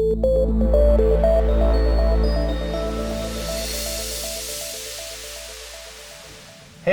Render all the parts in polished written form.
Hey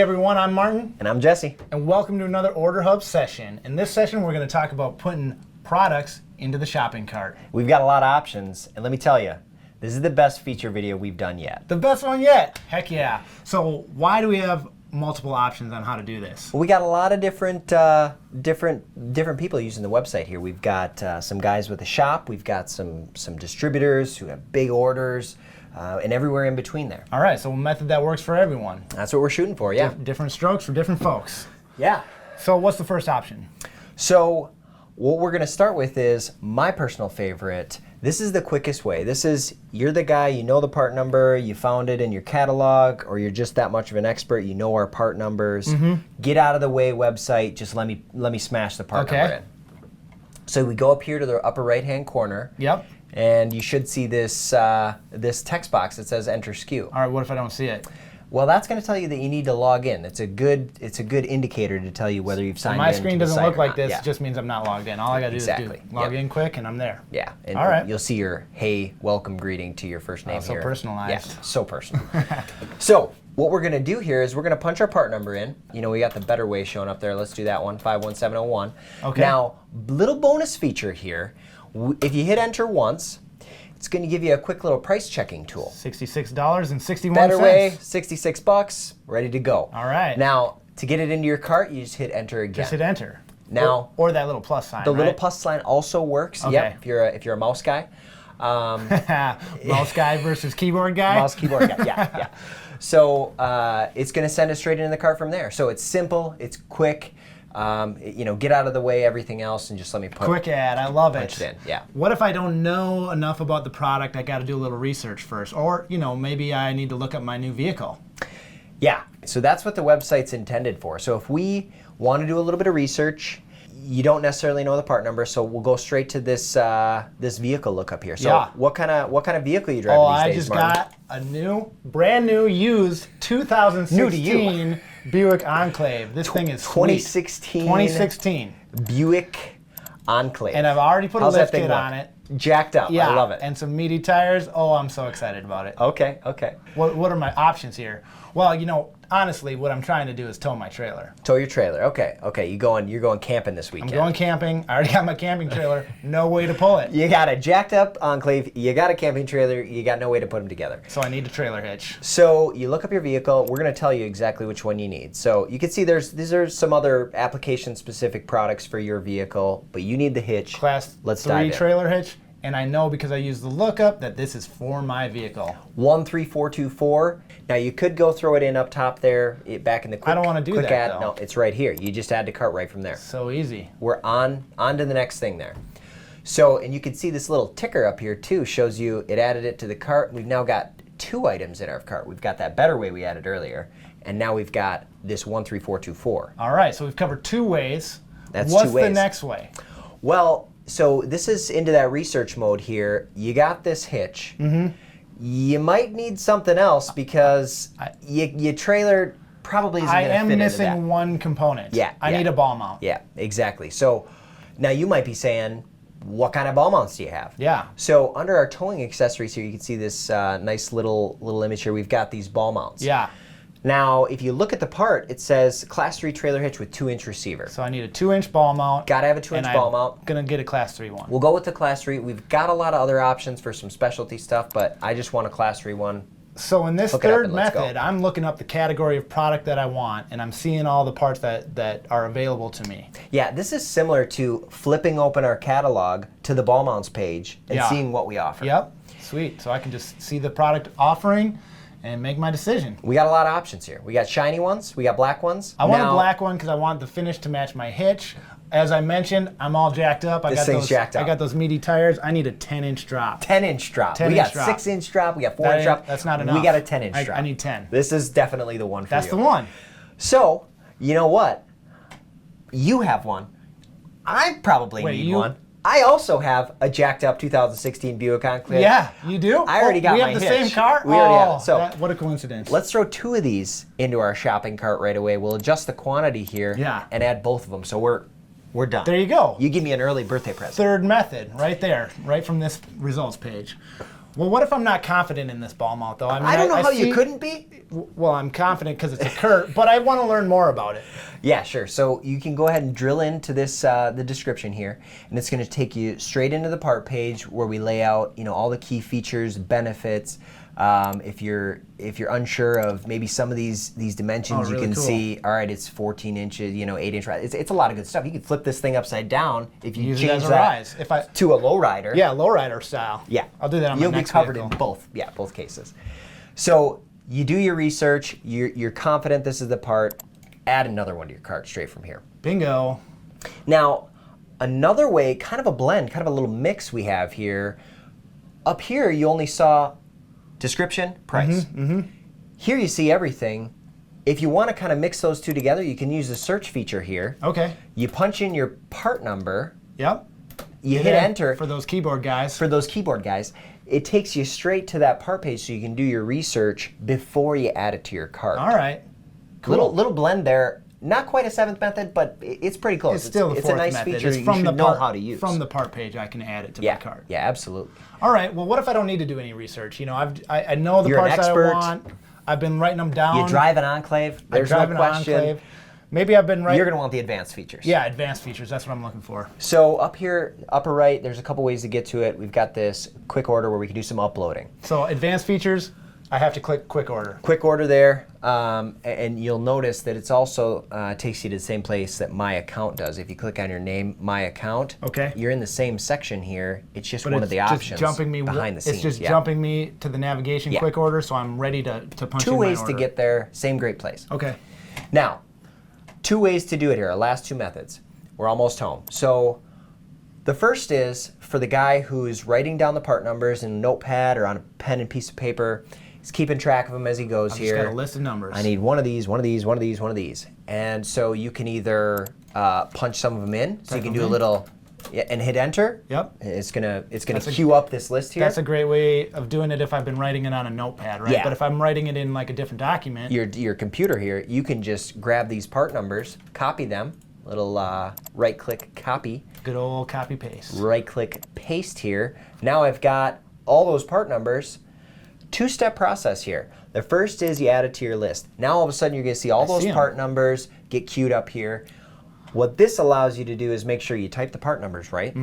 everyone, I'm Martin. And I'm Jesse. And welcome to another OrderHub session. In this session, we're going to talk about putting products into the shopping cart. We've got a lot of options, and let me tell you, this is the best feature video we've done yet. The best one yet? Heck yeah. So why do we have multiple options on how to do this? Well, we got a lot of different people using the website here. We've got some guys with a shop. We've got some distributors who have big orders. And everywhere in between there. All right, so a method that works for everyone. That's what we're shooting for, yeah. Different strokes for different folks. Yeah. So what's the first option? So what we're gonna start with is my personal favorite. This is the quickest way. This is, you're the guy, you know the part number, you found it in your catalog, or you're just that much of an expert, you know our part numbers. Get out of the way website, just let me smash the part number in. So we go up here to the upper right-hand corner. Yep. And you should see this this text box that says Enter SKU. All right, what if I don't see it? Well, that's going to tell you that you need to log in. It's a good indicator to tell you whether you've signed in. My screen doesn't look like this. Yeah. It just means I'm not logged in. All I got to do is log in quick, and I'm there. Yeah. And all right. You'll see your hey, welcome greeting to your first name here. So personalized. Yeah, so personal. So what we're going to do here is we're going to punch our part number in. You know, we got the better way showing up there. Let's do that one, 51701. Okay. Now, little bonus feature here. If you hit enter once, it's going to give you a quick little price checking tool. $66.61. Better way, $66, ready to go. All right. Now, to get it into your cart, you just hit enter again. Just hit enter. Now, or that little plus sign. The little plus sign also works. Okay. Yep. If you're a mouse guy. Mouse guy versus keyboard guy. Mouse keyboard guy. Yeah. So it's going to send it straight into the cart from there. So it's simple. It's quick. Get out of the way, everything else, and just let me punch. Quick ad, I love it. Punch it in, yeah. What if I don't know enough about the product? I got to do a little research first, or maybe I need to look up my new vehicle. Yeah. So that's what the website's intended for. So if we want to do a little bit of research, you don't necessarily know the part number, so we'll go straight to this this vehicle lookup here. So what kind of vehicle are you driving these days, Martin? I just got a brand new, used 2016 new to you. Buick Enclave. This thing is 2016. 2016 Buick Enclave. And I've already put a lift kit on it. Jacked up. Yeah, I love it. And some meaty tires. Oh, I'm so excited about it. Okay. What are my options here? Well, honestly, what I'm trying to do is tow my trailer. Tow your trailer. Okay. You're going camping this weekend. I'm going camping. I already got my camping trailer. No way to pull it. You got a jacked up Enclave. You got a camping trailer. You got no way to put them together. So I need a trailer hitch. So you look up your vehicle. We're going to tell you exactly which one you need. So you can see these are some other application-specific products for your vehicle, but you need the hitch. Class 3 trailer hitch. And I know because I used the lookup that this is for my vehicle. 13424. Now you could go throw it in up top there, back in the quick. I don't want to do that add. though. No, it's right here. You just add to cart right from there. So easy. We're on to the next thing there. So, and you can see this little ticker up here too shows you it added it to the cart. We've now got 2 items in our cart. We've got that better way we added earlier, and now we've got this 13424. All right, so we've covered 2 ways. That's What's 2 ways. The next way? Well, so this is into that research mode here. You got this hitch. You might need something else because your trailer probably isn't going to fit into that. I am missing one component. Yeah. I need a ball mount. Yeah, exactly. So now you might be saying, what kind of ball mounts do you have? Yeah. So under our towing accessories here, you can see this nice little image here. We've got these ball mounts. Yeah. Now, if you look at the part, it says Class 3 trailer hitch with 2-inch receiver. So I need a 2-inch ball mount. Got to have a 2-inch ball mount. I'm going to get a Class 3 one. We'll go with the Class 3. We've got a lot of other options for some specialty stuff, but I just want a Class 3 one. So in this third method, I'm looking up the category of product that I want, and I'm seeing all the parts that are available to me. Yeah, this is similar to flipping open our catalog to the ball mounts page and seeing what we offer. Yep, sweet. So I can just see the product offering and make my decision. We got a lot of options here. We got shiny ones, we got black ones. I want a black one because I want the finish to match my hitch. As I mentioned, I'm all jacked up. I got those meaty tires. I need a 10-inch drop. 10-inch drop. We got 6-inch drop. We got 4-inch drop. That's not enough. We got a 10-inch drop. I need 10. This is definitely the one for you. That's the one. So, you know what? You have one. I probably need one. I also have a jacked up 2016 Buick Enclave. Yeah, you do? I already got my hitch. We have the same car? We already have it. So what a coincidence. Let's throw 2 of these into our shopping cart right away. We'll adjust the quantity here and add both of them. So we're We're done. There you go. You give me an early birthday present. Third method, right there, right from this results page. Well, what if I'm not confident in this ball mount, though? I don't know how you couldn't be. Well, I'm confident because it's a CURT, but I want to learn more about it. Yeah, sure. So you can go ahead and drill into this, the description here, and it's going to take you straight into the part page where we lay out, all the key features, benefits. If you're unsure of maybe some of these dimensions, you can see. All right, it's 14 inches, 8-inch. It's a lot of good stuff. You can flip this thing upside down if you use change it as a that rise. to a lowrider. Yeah, lowrider style. Yeah, I'll do that on my next You'll be covered vehicle. in both. Yeah, both cases. So you do your research. You're confident this is the part. Add another one to your cart straight from here. Bingo. Now, another way, kind of a blend, kind of a little mix we have here. Up here, you only saw description, price. Here you see everything. If you want to kind of mix those two together, you can use the search feature here. Okay. You punch in your part number. Yep. You hit enter. For those keyboard guys. For those keyboard guys. It takes you straight to that part page so you can do your research before you add it to your cart. All right. Cool. Little blend there. Not quite a seventh method, but it's pretty close. It's still the fourth a nice method. feature It's you from should the know part, how to use. From the part page, I can add it to my cart. Yeah, absolutely. All right. Well, what if I don't need to do any research? I know the You're an parts that expert. I want. I've been writing them down. You drive an Enclave. There's no question. Enclave. Maybe I've been writing. You're going to want the advanced features. Yeah, advanced features. That's what I'm looking for. So up here, upper right, there's a couple ways to get to it. We've got this quick order where we can do some uploading. So advanced features, I have to click quick order. Quick order there, and you'll notice that it's also takes you to the same place that My Account does. If you click on your name, My Account, okay, you're in the same section here. It's just but one of the options jumping me behind the scenes. It's just jumping me to the navigation quick order, so I'm ready to punch in my order. Two ways to get there, same great place. Okay. Now, two ways to do it here, our last two methods. We're almost home. So the first is for the guy who's writing down the part numbers in a notepad or on a pen and piece of paper. He's keeping track of them as he goes here. I've just got a list of numbers. I need one of these, one of these, one of these, one of these. And so you can either punch some of them in, so you can do a little, and hit enter. Yep. It's gonna queue up this list here. That's a great way of doing it if I've been writing it on a notepad, right? Yeah. But if I'm writing it in like a different document. Your computer here, you can just grab these part numbers, copy them, little right-click copy. Good old copy paste. Right-click paste here. Now I've got all those part numbers. Two-step process here. The first is you add it to your list. Now all of a sudden you're going to see all those part numbers get queued up here. What this allows you to do is make sure you type the part numbers right,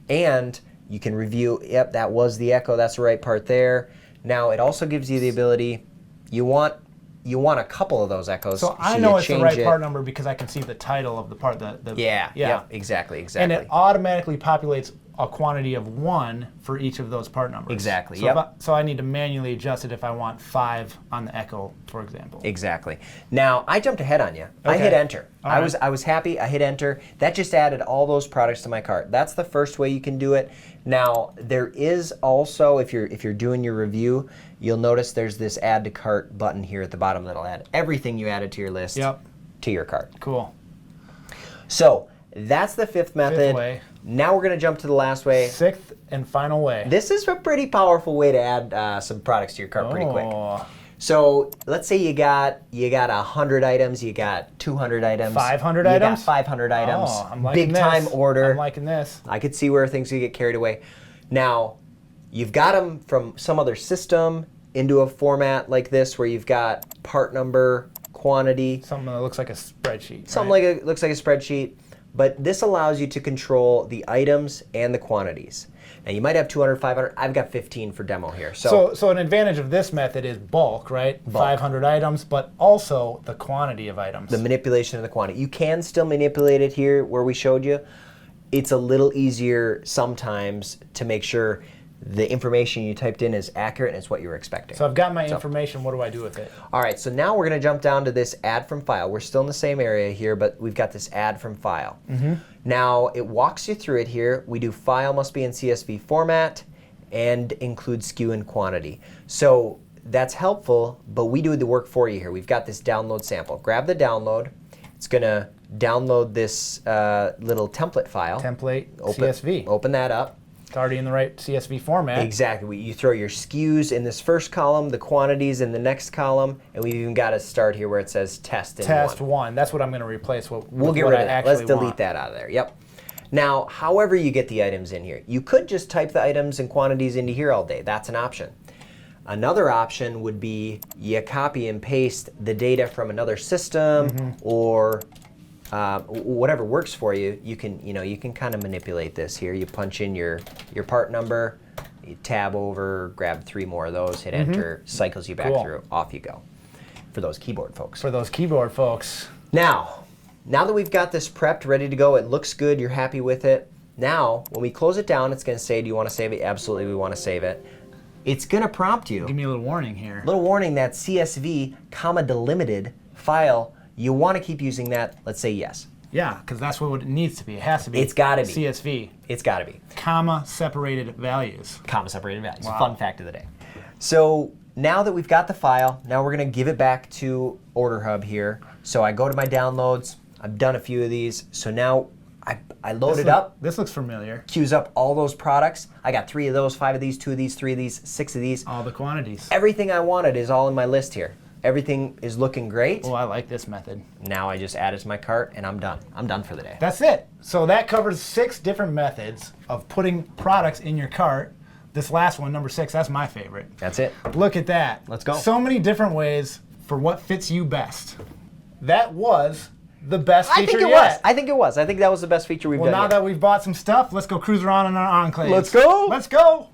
and you can review, yep, that was the Echo, that's the right part there. Now it also gives you the ability, you want a couple of those Echoes. So I know it's the right part number because I can see the title of the part. Yeah, exactly. And it automatically populates a quantity of 1 for each of those part numbers. Exactly, so so I need to manually adjust it if I want 5 on the Echo, for example. Exactly. Now, I jumped ahead on you. Okay. I hit enter. All I right. was happy, I hit enter. That just added all those products to my cart. That's the first way you can do it. Now, there is also, if you're doing your review, you'll notice there's this add to cart button here at the bottom that'll add everything you added to your list to your cart. Cool. So, that's the fifth method. Fifth way. Now we're going to jump to the last way. Sixth and final way. This is a pretty powerful way to add some products to your cart pretty quick. So let's say you got 100 items, you got 200 items, 500 items, you got 500 items. Oh, I'm liking big this. time order. I'm liking this. I could see where things could get carried away. Now, you've got them from some other system into a format like this where you've got part number, quantity. Something that looks like a spreadsheet. Something like looks like a spreadsheet. But this allows you to control the items and the quantities. Now you might have 200, 500. I've got 15 for demo here. So an advantage of this method is bulk, right? Bulk. 500 items, but also the quantity of items. The manipulation of the quantity. You can still manipulate it here where we showed you. It's a little easier sometimes to make sure the information you typed in is accurate and it's what you were expecting. So I've got my information. What do I do with it? All right, so now we're going to jump down to this add from file. We're still in the same area here, but we've got this add from file. Now, it walks you through it here. We do file must be in CSV format and include SKU and quantity. So that's helpful, but we do the work for you here. We've got this download sample. Grab the download. It's going to download this little template file. Template CSV. Open that up. It's already in the right CSV format. Exactly. You throw your SKUs in this first column, the quantities in the next column, and we've even got to start here where it says test in Test one. That's what I'm going to replace. We'll get rid of that. Let's delete that out of there. Yep. Now, however you get the items in here, you could just type the items and quantities into here all day. That's an option. Another option would be you copy and paste the data from another system or whatever works for you. You can kind of manipulate this here. You punch in your part number, you tab over, grab 3 more of those, hit enter, cycles you back through, off you go. For those keyboard folks. Now that we've got this prepped, ready to go, it looks good, you're happy with it. Now, when we close it down, it's going to say, do you want to save it? Absolutely, we want to save it. It's going to prompt you. Give me a little warning here. Little warning that CSV, comma delimited file, you want to keep using that. Let's say yes. Yeah, because that's what it needs to be. It has to be. It's got to be. CSV. It's got to be. Comma separated values. Comma separated values. Wow. Fun fact of the day. So now that we've got the file, now we're going to give it back to OrderHub here. So I go to my downloads. I've done a few of these. So now I load it up. This looks familiar. Queues up all those products. I got 3 of those, 5 of these, 2 of these, 3 of these, 6 of these. All the quantities. Everything I wanted is all in my list here. Everything is looking great. Oh, I like this method. Now I just add it to my cart and I'm done. I'm done for the day. That's it. So that covers 6 different methods of putting products in your cart. This last one, number 6, that's my favorite. That's it. Look at that. Let's go. So many different ways for what fits you best. That was the best feature I think it yet. was. I think it was. I think that was the best feature we've done Well, now yet. that we've bought some stuff, let's go cruise around in our enclaves. Let's go. Let's go.